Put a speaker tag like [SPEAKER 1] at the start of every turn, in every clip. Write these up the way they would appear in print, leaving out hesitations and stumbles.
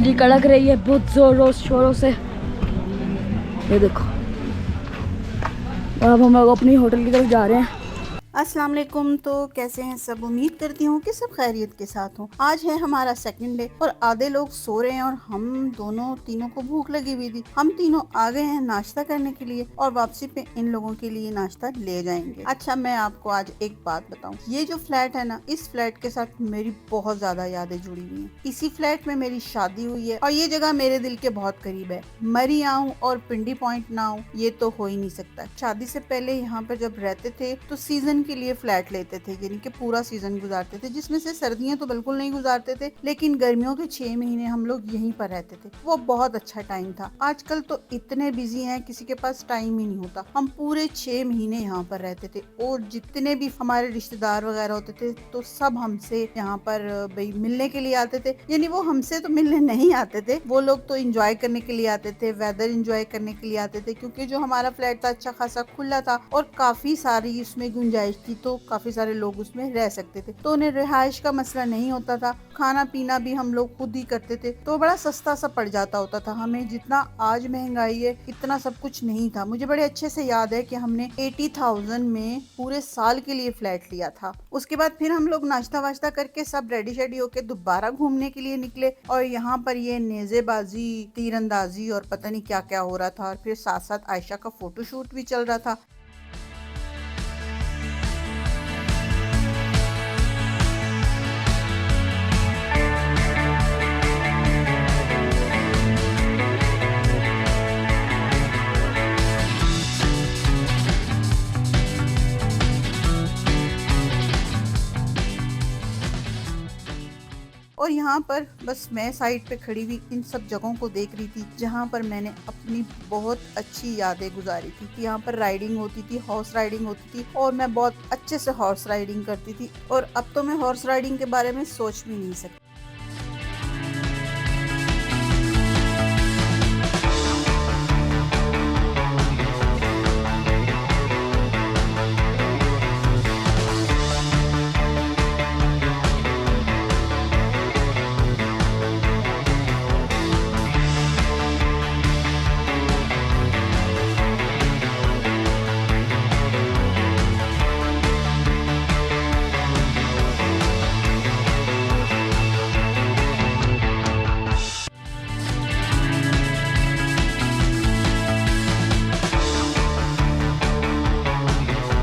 [SPEAKER 1] बिजली कड़क रही है बहुत जोरों शोरों से, ये देखो। और अब हम लोग अपनी होटल की तरफ जा रहे हैं।
[SPEAKER 2] अस्सलाम वालेकुम। तो कैसे हैं सब? उम्मीद करती हूँ कि सब खैरियत के साथ हो। आज है हमारा सेकंड डे और आधे लोग सो रहे हैं और हम दोनों तीनों को भूख लगी हुई थी। हम तीनों आ गए हैं नाश्ता करने के लिए और वापसी पे इन लोगों के लिए नाश्ता ले जाएंगे। अच्छा, मैं आपको आज एक बात बताऊँ, ये जो फ्लैट है ना, इस फ्लैट के साथ मेरी बहुत ज्यादा यादें जुड़ी हुई है। इसी फ्लैट में मेरी शादी हुई है और ये जगह मेरे दिल के बहुत करीब है। मरी आऊँ और पिंडी पॉइंट ना आऊँ, ये तो हो ही नहीं सकता। शादी से पहले यहाँ पर जब रहते थे तो सीजन के लिए फ्लैट लेते थे, यानी कि पूरा सीजन गुजारते थे, जिसमें से सर्दियां तो बिल्कुल नहीं गुजारते थे, लेकिन गर्मियों के 6 महीने हम लोग यहीं पर रहते थे। वो बहुत अच्छा टाइम था। आजकल तो इतने बिजी हैं, किसी के पास टाइम ही नहीं होता। हम पूरे 6 महीने यहाँ पर रहते थे और जितने भी हमारे रिश्तेदार वगैरह होते थे तो सब हमसे यहाँ पर भाई मिलने के लिए आते थे। यानी वो हमसे तो मिलने नहीं आते थे, वो लोग तो इंजॉय करने के लिए आते थे, वेदर इंजॉय करने के लिए आते थे, क्योंकि जो हमारा फ्लैट था अच्छा खासा खुला था और काफी सारी उसमें गुंजाइश थी, तो काफी सारे लोग उसमें रह सकते थे, तो उन्हें रिहाइश का मसला नहीं होता था। खाना पीना भी हम लोग खुद ही करते थे, तो बड़ा सस्ता सा पड़ जाता होता था हमें। जितना आज महंगाई है इतना सब कुछ नहीं था। मुझे बड़े अच्छे से याद है कि हमने 80,000 में पूरे साल के लिए फ्लैट लिया था। उसके बाद फिर हम लोग नाश्ता वाश्ता करके सब रेडी शेडी होके दोबारा घूमने के लिए निकले और यहाँ पर ये नेजेबाजी, तीरंदाजी और पता नहीं क्या क्या हो रहा था, और फिर साथ साथ आयशा का फोटोशूट भी चल रहा था। और यहाँ पर बस मैं साइड पे खड़ी हुई इन सब जगहों को देख रही थी जहाँ पर मैंने अपनी बहुत अच्छी यादें गुजारी थी। कि यहाँ पर राइडिंग होती थी, हॉर्स राइडिंग होती थी और मैं बहुत अच्छे से हॉर्स राइडिंग करती थी, और अब तो मैं हॉर्स राइडिंग के बारे में सोच भी नहीं सकती।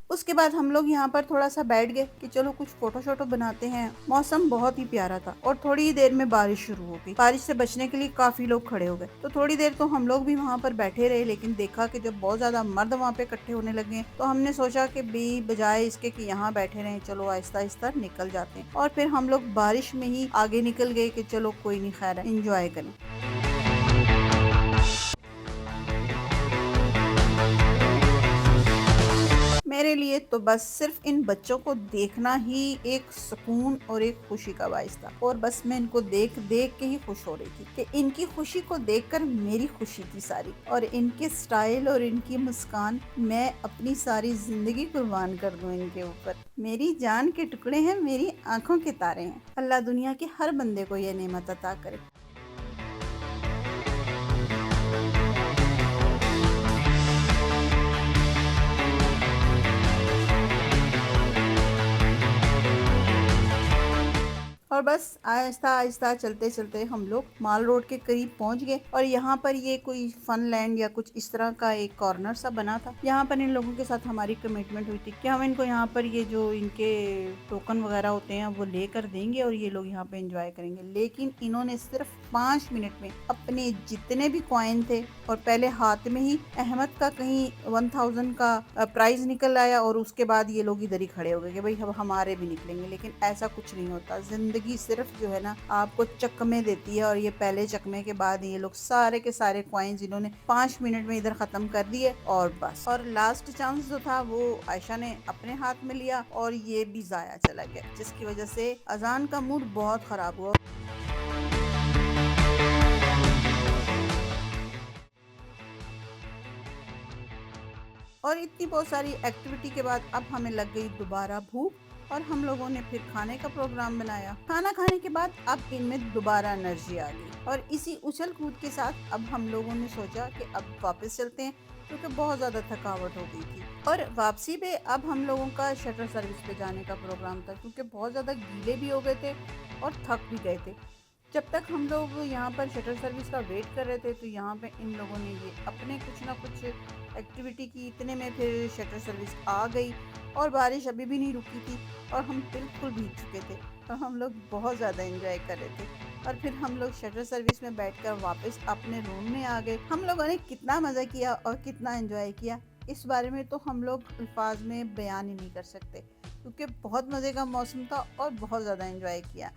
[SPEAKER 2] उसके बाद हम लोग यहाँ पर थोड़ा सा बैठ गए कि चलो कुछ फोटो शोटो बनाते हैं। मौसम बहुत ही प्यारा था और थोड़ी ही देर में बारिश शुरू हो गई। बारिश से बचने के लिए काफी लोग खड़े हो गए, तो थोड़ी देर तो हम लोग भी वहाँ पर बैठे रहे, लेकिन देखा कि जब बहुत ज्यादा मर्द वहाँ पे इकट्ठे होने लगे तो हमने सोचा कि भी बजाय इसके कि यहाँ बैठे रहे, चलो आहिस्ता आहिस्ता निकल जाते हैं। और फिर हम लोग बारिश में ही आगे निकल गए कि चलो कोई नहीं, खैर इंजॉय करें। मेरे लिए तो बस सिर्फ इन बच्चों को देखना ही एक सुकून और एक खुशी का बाइस था, और बस मैं इनको देख देख के ही खुश हो रही थी कि इनकी खुशी को देखकर मेरी खुशी थी सारी, और इनके स्टाइल और इनकी मुस्कान, मैं अपनी सारी जिंदगी कुर्बान कर दूं इनके ऊपर। मेरी जान के टुकड़े हैं, मेरी आंखों के तारे हैं। अल्लाह दुनिया के हर बंदे को ये नेमत अता करे। और बस आहिस्ता आहिस्ता चलते चलते हम लोग माल रोड के करीब पहुंच गए, और यहाँ पर ये कोई फन लैंड या कुछ इस तरह का एक कॉर्नर सा बना था। यहाँ पर इन लोगों के साथ हमारी कमिटमेंट हुई थी कि हम इनको यहाँ पर ये जो इनके टोकन वगैरह होते हैं वो लेकर देंगे और ये लोग यहाँ पे एंजॉय करेंगे। लेकिन इन्होंने सिर्फ 5 मिनट में अपने जितने भी कॉइन थे, और पहले हाथ में ही अहमद का कहीं 1000 का प्राइज निकल आया, और उसके बाद ये लोग इधर ही खड़े हो गए कि भाई अब हमारे भी निकलेंगे। लेकिन ऐसा कुछ नहीं होता। जिंदगी सिर्फ जो है ना आपको चकमे देती है, और ये पहले चकमे के बाद ये लोग सारे के सारे कॉइन्स इन्होंने 5 मिनट में इधर खत्म कर दिए, और बस। और लास्ट चांस जो था वो आयशा ने अपने हाथ में लिया और ये भी जाया चला गया, जिसकी वजह से अजान का मूड बहुत खराब हुआ। और इतनी बहुत सारी एक्टिविटी के बाद अब हमें लग गई दोबारा भूख, और हम लोगों ने फिर खाने का प्रोग्राम बनाया। खाना खाने के बाद अब इनमें दोबारा एनर्जी आ गई और इसी उछल कूद के साथ अब हम लोगों ने सोचा कि अब वापस चलते हैं, क्योंकि बहुत ज़्यादा थकावट हो गई थी। और वापसी पे अब हम लोगों का शटल सर्विस पे जाने का प्रोग्राम था, क्योंकि बहुत ज़्यादा गीले भी हो गए थे और थक भी गए थे। जब तक हम लोग यहाँ पर शटल सर्विस का वेट कर रहे थे तो यहाँ पे इन लोगों ने ये अपने कुछ ना कुछ एक्टिविटी की। इतने में फिर शटल सर्विस आ गई और बारिश अभी भी नहीं रुकी थी और हम बिल्कुल भीग चुके थे और हम लोग बहुत ज़्यादा एंजॉय कर रहे थे। और फिर हम लोग शटल सर्विस में बैठकर वापस अपने रूम में आ गए। हम लोगों ने कितना मज़ा किया और कितना एंजॉय किया, इस बारे में तो हम लोग अल्फाज में बयान ही नहीं कर सकते, क्योंकि बहुत मज़े का मौसम था और बहुत ज़्यादा एंजॉय किया।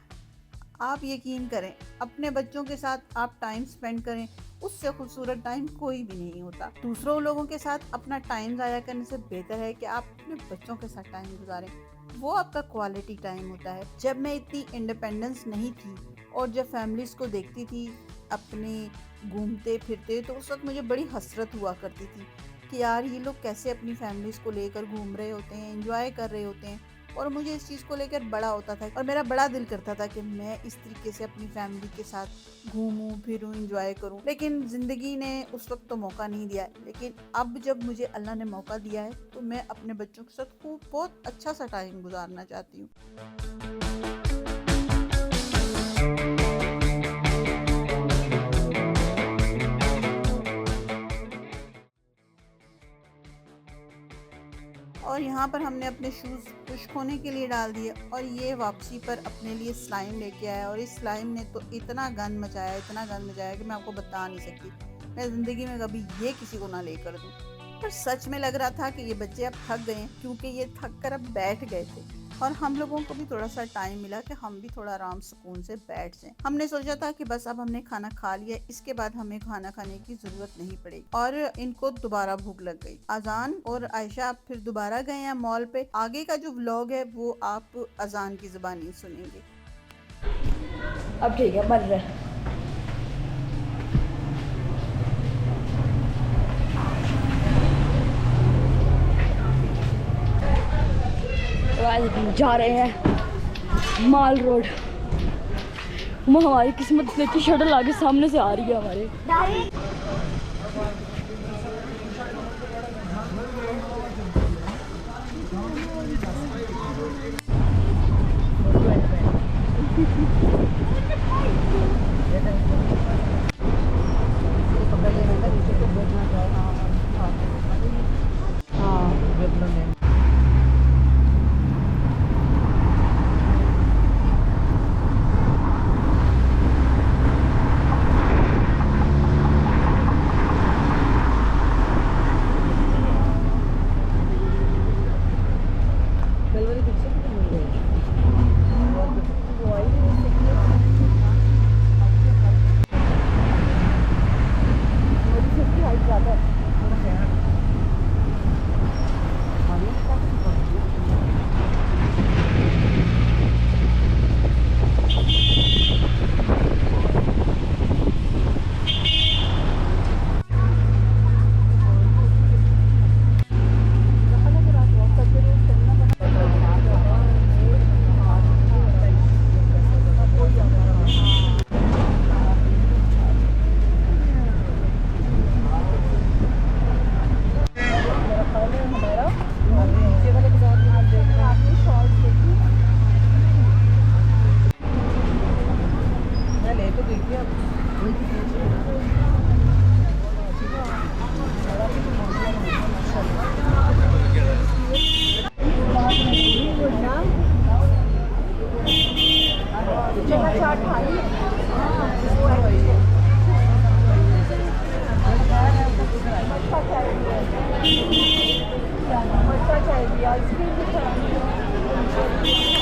[SPEAKER 2] आप यकीन करें, अपने बच्चों के साथ आप टाइम स्पेंड करें, उससे खूबसूरत टाइम कोई भी नहीं होता। दूसरों लोगों के साथ अपना टाइम ज़ाया करने से बेहतर है कि आप अपने बच्चों के साथ टाइम गुजारें, वो आपका क्वालिटी टाइम होता है। जब मैं इतनी इंडिपेंडेंस नहीं थी और जब फैमिलीज़ को देखती थी अपने घूमते फिरते, तो उस वक्त मुझे बड़ी हसरत हुआ करती थी कि यार ये लोग कैसे अपनी फैमिलीज़ को लेकर घूम रहे होते हैं, एंजॉय कर रहे होते हैं। और मुझे इस चीज़ को लेकर बड़ा होता था और मेरा बड़ा दिल करता था कि मैं इस तरीके से अपनी फैमिली के साथ घूमूं फिरूं, एंजॉय करूं। लेकिन ज़िंदगी ने उस वक्त तो मौका नहीं दिया, लेकिन अब जब मुझे अल्लाह ने मौका दिया है तो मैं अपने बच्चों के साथ खूब बहुत अच्छा सा टाइम गुजारना चाहती हूँ। और यहाँ पर हमने अपने शूज़ खुश्क होने के लिए डाल दिए और ये वापसी पर अपने लिए स्लाइम लेके आया और इस स्लाइम ने तो इतना गंद मचाया कि मैं आपको बता नहीं सकती। मैं ज़िंदगी में कभी ये किसी को ना लेकर दूँ। पर सच में लग रहा था कि ये बच्चे अब थक गए हैं, क्योंकि ये थक कर अब बैठ गए थे और हम लोगों को भी थोड़ा सा टाइम मिला कि हम भी थोड़ा आराम सुकून से बैठ जाएं। हमने सोचा था कि बस अब हमने खाना खा लिया, इसके बाद हमें खाना खाने की ज़रूरत नहीं पड़ेगी। और इनको दोबारा भूख लग गई। अजान और आयशा आप फिर दोबारा गए हैं मॉल पे। आगे का जो व्लॉग है वो आप अजान की ज़बानी सुनेंगे।
[SPEAKER 1] अब ठीक है, बन रहा है। तो आज जा रहे हैं माल रोड। हमारी किस्मत देखी, शटल आगे सामने से आ रही है हमारे।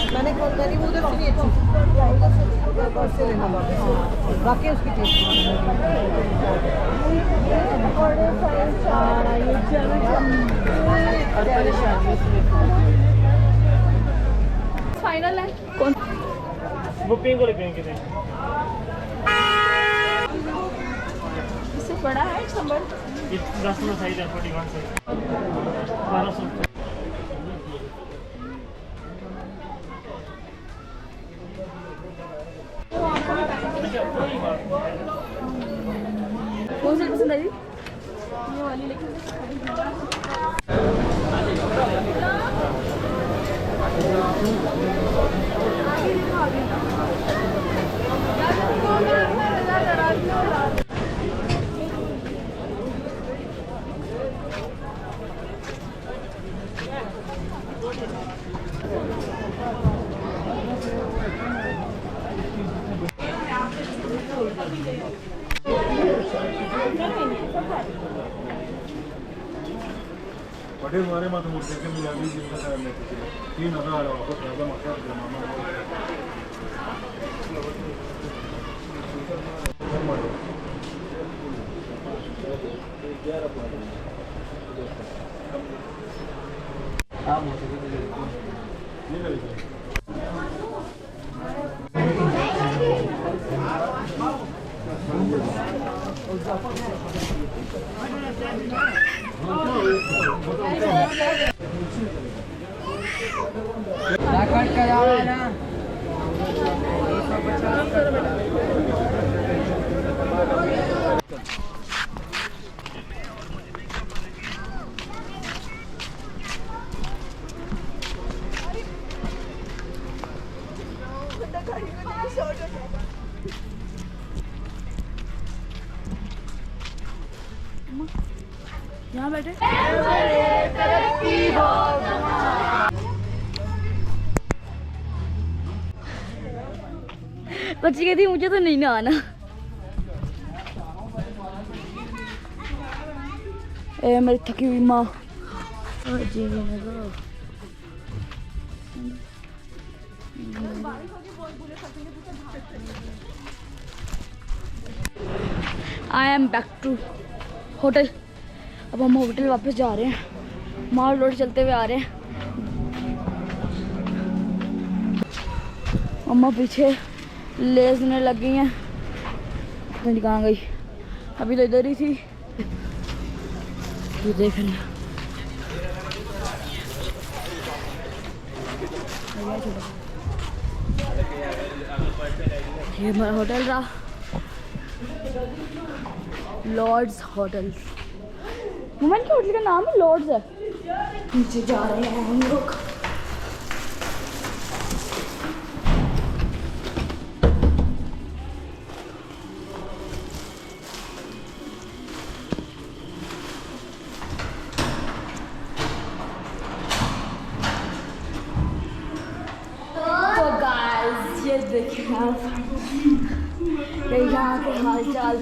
[SPEAKER 3] मैंने कॉल करी वो उधर से नहीं अच्छी से लेना बाकी उसकी
[SPEAKER 1] फाइनल है कौन
[SPEAKER 4] वो पिंक वाले पिंक के
[SPEAKER 1] इससे बड़ा है संबर
[SPEAKER 4] ये 10 में साइज है 41 से 1200
[SPEAKER 1] पसंद आई?
[SPEAKER 5] Padahal kemarin mata muda kan lagi di mana ada ini ada apa ada macam ada mama. यहाँ बैठे बच्ची कहती मुझे तो नहीं नहाना। ए मेरी थकी हुई माँ I am back to hotel. अब हम होटल वापस जा रहे हैं, माल रोड चलते हुए आ रहे हैं। अम्मा पीछे लेजने लग गई हैं, पता कहाँ गई, अभी तो इधर ही थी। ये देख रहे हैं ये हमारा होटल रहा, लॉर्ड्स होटल। वुमेन के होटल का नाम है लॉर्ड्स है। नीचे जा रहे हैं हम लोग। तो गाइस ये देखिए आप यहाँ के हाल चाल।